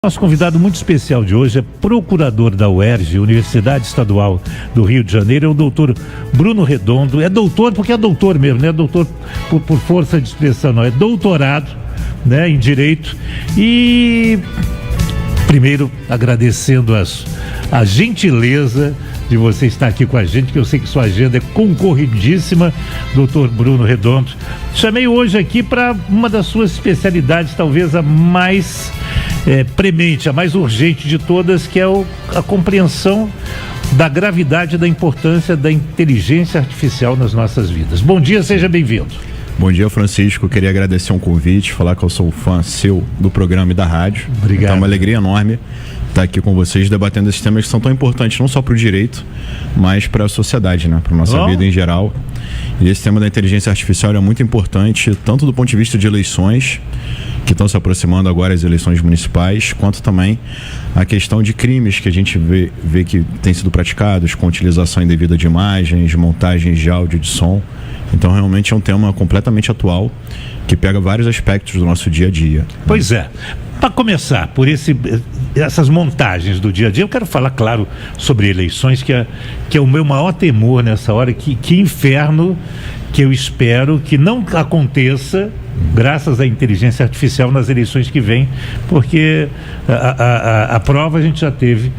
Nosso convidado muito especial de hoje é procurador da UERJ, Universidade Estadual do Rio de Janeiro, é o doutor Bruno Redondo. É doutor porque é doutor mesmo, não é doutor por força de expressão, não. É doutorado, né, em Direito. E primeiro agradecendo a gentileza de você estar aqui com a gente, que eu sei que sua agenda é concorridíssima, doutor Bruno Redondo. Chamei hoje aqui para uma das suas especialidades, talvez a mais premente, a mais urgente de todas, que é a compreensão da gravidade e da importância da inteligência artificial nas nossas vidas. Bom dia, seja bem-vindo. Bom dia, Francisco. Queria agradecer um convite, falar que eu sou fã seu do programa e da rádio. Obrigado. Então é uma alegria enorme estar aqui com vocês debatendo esses temas que são tão importantes não só para o direito, mas para a sociedade, né? Para a nossa vida em geral. E esse tema da inteligência artificial é muito importante, tanto do ponto de vista de eleições, que estão se aproximando agora as eleições municipais, quanto também a questão de crimes que a gente vê que têm sido praticados com utilização indevida de imagens, montagens de áudio e de som. Então realmente é um tema completamente atual que pega vários aspectos do nosso dia a dia. Pois é. Para começar por essas montagens do dia a dia, eu quero falar, claro, sobre eleições, que é o meu maior temor nessa hora, que inferno que eu espero que não aconteça, graças à inteligência artificial, nas eleições que vêm, porque a prova a gente já teve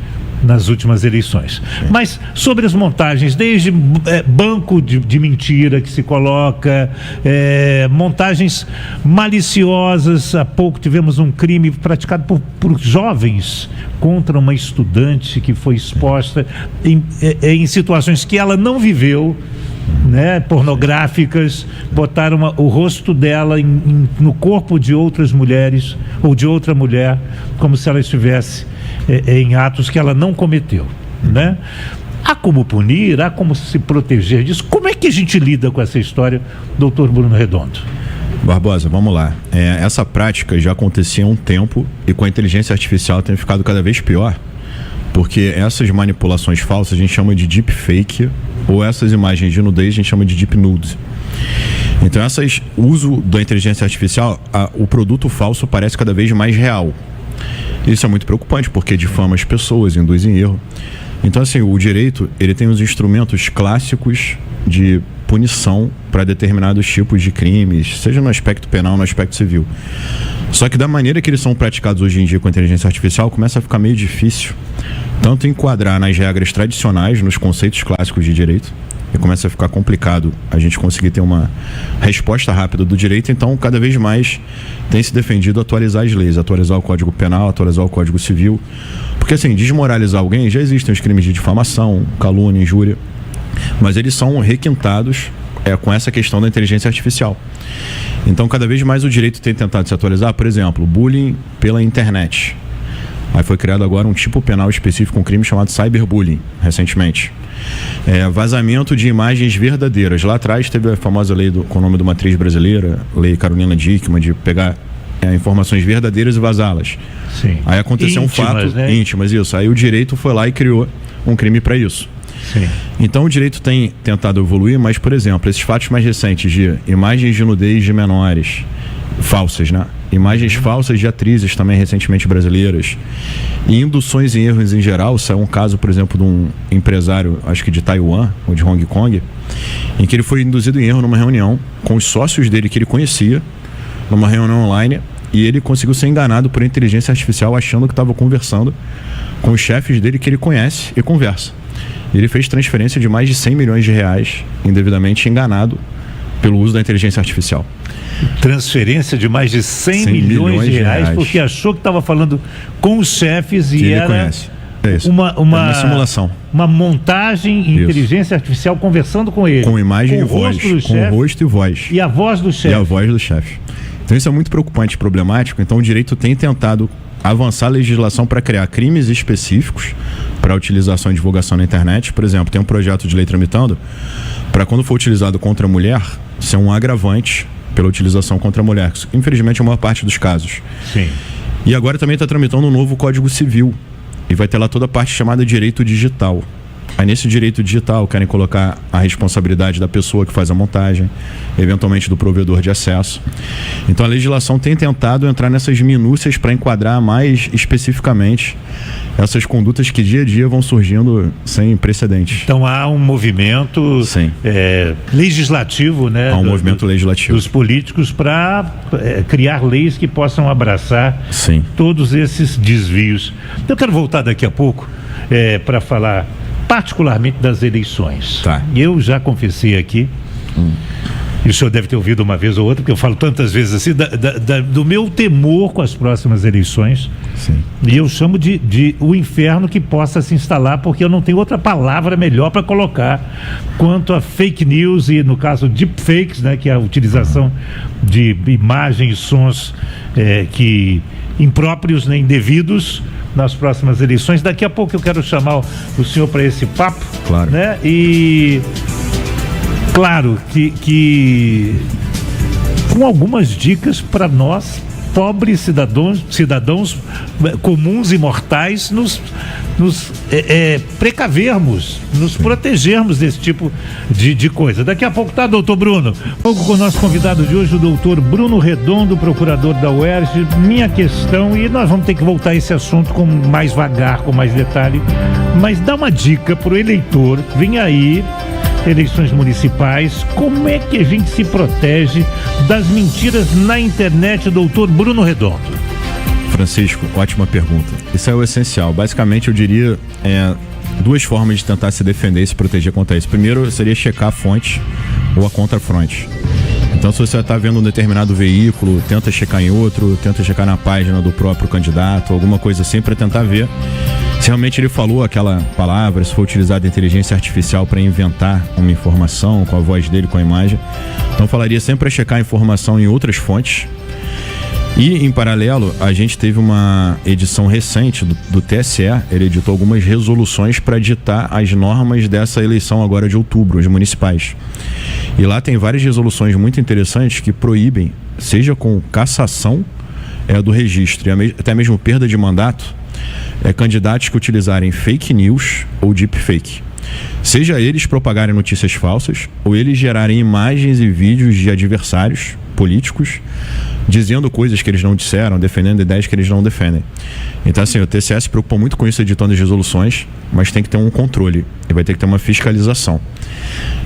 nas últimas eleições. Sim. Mas sobre as montagens, desde banco de mentira que se coloca, montagens maliciosas. Há pouco tivemos um crime praticado por jovens contra uma estudante que foi exposta em situações que ela não viveu, né, pornográficas, botaram o rosto dela no corpo de outras mulheres ou de outra mulher, como se ela estivesse em atos que ela não cometeu, né? Há como punir, há como se proteger disso. Como é que a gente lida com essa história, doutor Bruno Redondo? Barbosa, vamos lá. Essa prática já acontecia há um tempo e com a inteligência artificial tem ficado cada vez pior, porque essas manipulações falsas a gente chama de deepfake, ou essas imagens de nudez a gente chama de deep nude. Então o uso da inteligência artificial, o produto falso parece cada vez mais real. Isso é muito preocupante, porque difama as pessoas, induz em erro. Então, assim, o direito, ele tem os instrumentos clássicos de punição para determinados tipos de crimes, seja no aspecto penal ou no aspecto civil. Só que da maneira que eles são praticados hoje em dia com a inteligência artificial, começa a ficar meio difícil tanto enquadrar nas regras tradicionais, nos conceitos clássicos de direito, e começa a ficar complicado a gente conseguir ter uma resposta rápida do direito. Então, cada vez mais tem se defendido atualizar as leis, atualizar o Código Penal, atualizar o Código Civil, porque assim, desmoralizar alguém, já existem os crimes de difamação, calúnia, injúria, mas eles são requintados com essa questão da inteligência artificial. Então, cada vez mais o direito tem tentado se atualizar. Por exemplo, bullying pela internet. Aí foi criado agora um tipo penal específico, um crime chamado cyberbullying, recentemente. Vazamento de imagens verdadeiras. Lá atrás teve a famosa lei com o nome de uma atriz brasileira, lei Carolina Dickmann, de pegar informações verdadeiras e vazá-las. Sim. Aí aconteceu íntimas, um fato, né? Íntimas, isso. Aí o direito foi lá e criou um crime para isso. Sim. Então o direito tem tentado evoluir, mas, por exemplo, esses fatos mais recentes de imagens de nudez de menores, falsas, né? Imagens falsas de atrizes também recentemente brasileiras, e induções em erros em geral. Saiu um caso, por exemplo, de um empresário, acho que de Taiwan ou de Hong Kong, em que ele foi induzido em erro numa reunião com os sócios dele que ele conhecia, numa reunião online, e ele conseguiu ser enganado por inteligência artificial, achando que estava conversando com os chefes dele que ele conhece e conversa. Ele fez transferência de mais de 100 milhões de reais, indevidamente enganado pelo uso da inteligência artificial. Transferência de mais de 100 milhões de reais, porque achou que estava falando com os chefes e era conhece. Uma simulação. Uma montagem em inteligência artificial conversando com ele. Com imagem e voz. Com rosto e voz. E a voz do chefe. E a voz do chefe. Então isso é muito preocupante e problemático. Então o direito tem tentado avançar a legislação para criar crimes específicos para utilização e divulgação na internet. Por exemplo, tem um projeto de lei tramitando para, quando for utilizado contra a mulher, ser um agravante pela utilização contra a mulher. Infelizmente é a maior parte dos casos. Sim. E agora também está tramitando um novo Código Civil, e vai ter lá toda a parte chamada direito digital. Aí nesse direito digital querem colocar a responsabilidade da pessoa que faz a montagem, eventualmente do provedor de acesso. Então a legislação tem tentado entrar nessas minúcias para enquadrar mais especificamente essas condutas que dia a dia vão surgindo sem precedentes. Então há um movimento legislativo, né? Há um movimento legislativo dos políticos para criar leis que possam abraçar todos esses desvios. Eu quero voltar daqui a pouco para falar particularmente das eleições. Tá. Eu já confessei aqui, e o senhor deve ter ouvido uma vez ou outra, porque eu falo tantas vezes assim, do meu temor com as próximas eleições. Sim. E eu chamo de o inferno que possa se instalar, porque eu não tenho outra palavra melhor para colocar quanto a fake news e, no caso, deepfakes, né, que é a utilização de imagens e sons que impróprios, né, indevidos nas próximas eleições. Daqui a pouco eu quero chamar o senhor para esse papo. Claro. Né? E claro que com algumas dicas para nós, pobres cidadãos comuns e mortais, nos precavermos, nos protegermos desse tipo de coisa. Daqui a pouco, tá, doutor Bruno? Pouco com o nosso convidado de hoje, o doutor Bruno Redondo, procurador da UERJ. Minha questão, e nós vamos ter que voltar a esse assunto com mais vagar, com mais detalhe, mas dá uma dica pro eleitor. Vem aí eleições municipais, como é que a gente se protege das mentiras na internet, doutor Bruno Redondo? Francisco, ótima pergunta. Isso é o essencial. Basicamente, eu diria duas formas de tentar se defender e se proteger contra isso. Primeiro, seria checar a fonte ou a contrafronte. Então, se você está vendo um determinado veículo, tenta checar em outro, tenta checar na página do próprio candidato, alguma coisa assim, para tentar ver se realmente ele falou aquela palavra, se foi utilizada a inteligência artificial para inventar uma informação com a voz dele, com a imagem. Então, falaria sempre para checar a informação em outras fontes. E, em paralelo, a gente teve uma edição recente do TSE, ele editou algumas resoluções para ditar as normas dessa eleição agora de outubro, as municipais. E lá tem várias resoluções muito interessantes que proíbem, seja com cassação do registro e até mesmo perda de mandato, candidatos que utilizarem fake news ou deepfake. Seja eles propagarem notícias falsas ou eles gerarem imagens e vídeos de adversários políticos dizendo coisas que eles não disseram, defendendo ideias que eles não defendem. Então, assim, o TSE se preocupa muito com isso, editando as resoluções, mas tem que ter um controle e vai ter que ter uma fiscalização.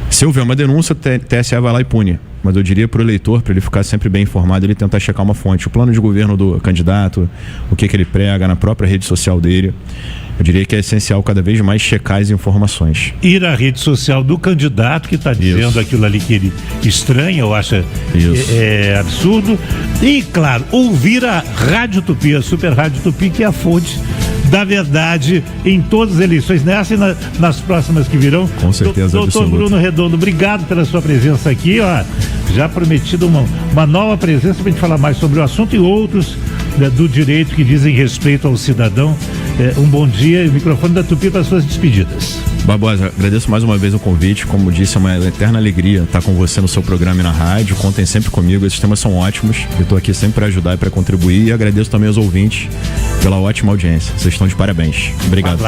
Se houver uma denúncia, o TSE vai lá e pune. Mas eu diria para o eleitor, para ele ficar sempre bem informado, ele tentar checar uma fonte, o plano de governo do candidato, o que ele prega na própria rede social dele. Eu diria que é essencial cada vez mais checar as informações. Ir à rede social do candidato que está dizendo aquilo ali que ele estranha ou acha absurdo. E, claro, ouvir a Rádio Tupi, a Super Rádio Tupi, que é a fonte da verdade em todas as eleições, nessa e nas próximas que virão. Com certeza, doutor Bruno Redondo, obrigado pela sua presença aqui, ó. Já prometido uma nova presença para a gente falar mais sobre o assunto e outros do direito que dizem respeito ao cidadão. Um bom dia e o microfone da Tupi para as suas despedidas. Barbosa, agradeço mais uma vez o convite. Como disse, é uma eterna alegria estar com você no seu programa e na rádio. Contem sempre comigo, esses temas são ótimos. Eu estou aqui sempre para ajudar e para contribuir. E agradeço também aos ouvintes pela ótima audiência. Vocês estão de parabéns. Obrigado.